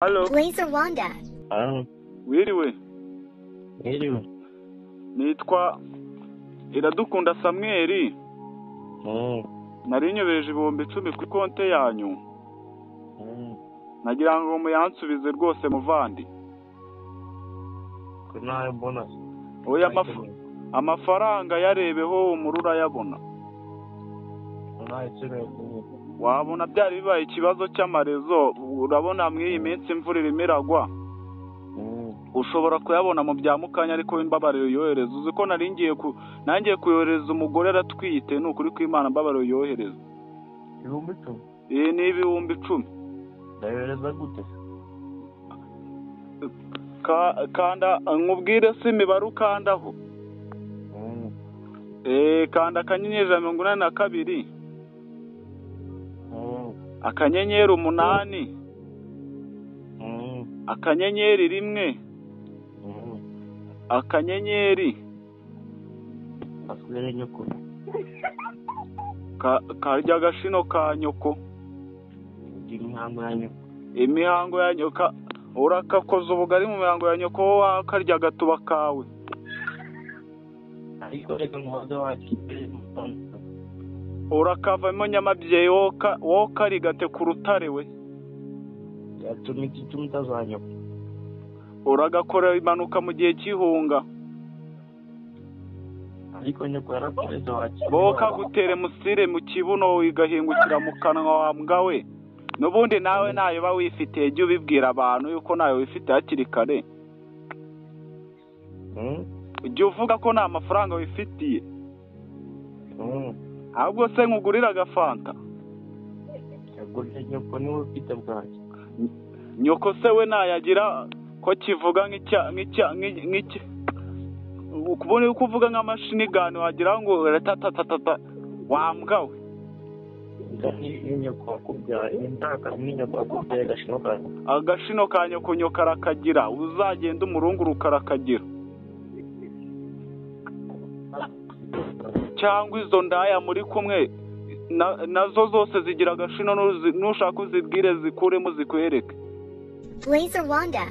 Halo. Blazer Wanda. Wiriwe. Wiriwe. Nitwa Iradukunda Samuel. Nari nyobeje ibihumbi 10 kuri konte yanyu. Nagira ngo muyansubize rwose muvandi. Kunaye bonus. Oya amafaranga yarebeho umurura yabona. Kunaye cyane. Wabona byari bibaye ikibazo cy'amarezo, urabona mw'iyi minsi imvura imiragwa. Ushobora kuyabona mu byamukanya ariko imbabariro yohereza. Uzi ko naringiye nangiye kuyohereza umugore aratwite, n'ukuri kw'Imana mbabariro yohereza. Ibihumbi 10. Ni ibihumbi 10. Ndayohereza gute? Kanda nkubwire se imibare ukandaho. Kanda akanyenyeri 182. Akanyenyeri 8. Akanyenyeri 1. Akanyenyeri. Asubire nyoko. Karya gashino ka nyoko. Imihango ya nyoko. Imihango ya nyoka. Urakakoza ubugari mu mihango ya nyoko wakarya gatuba kawe. Ariko reka muhoze wakibere. Urakavamo nyamabyeyi wokarigate ku rutare we. Yatumiki tumutazanyoko. Uragakora imanuka mu gihe cy'ihunga. Ariko nyoko yarakoreza wakibere. Boka gutere musire mu kibuno wigahingukira mu kanwa wa mbwa we. Nubundi nawe nayo ba wifite jye ubibwira abantu yuko nayo wifite hakiri kare. Ujye uvuga ko nta mafaranga wifitiye. Ahubwo se nkugurira agafanta. Yagurira nyoko niwe ufite bwaki. Nyoko se we nayagira ko kivuga nk'icya ukubona yuko uvuga nk'amashini gani wagira ngo ratatatata wambwa we. Agashino ka nyoko nyoka arakagira, uzagenda umurunguruka arakagira. Cyangwa izo ndaya muri kumwe nazo zose zigira agashino, nushaka uzibwire zikuremo zikwereke. Blazer Wanda.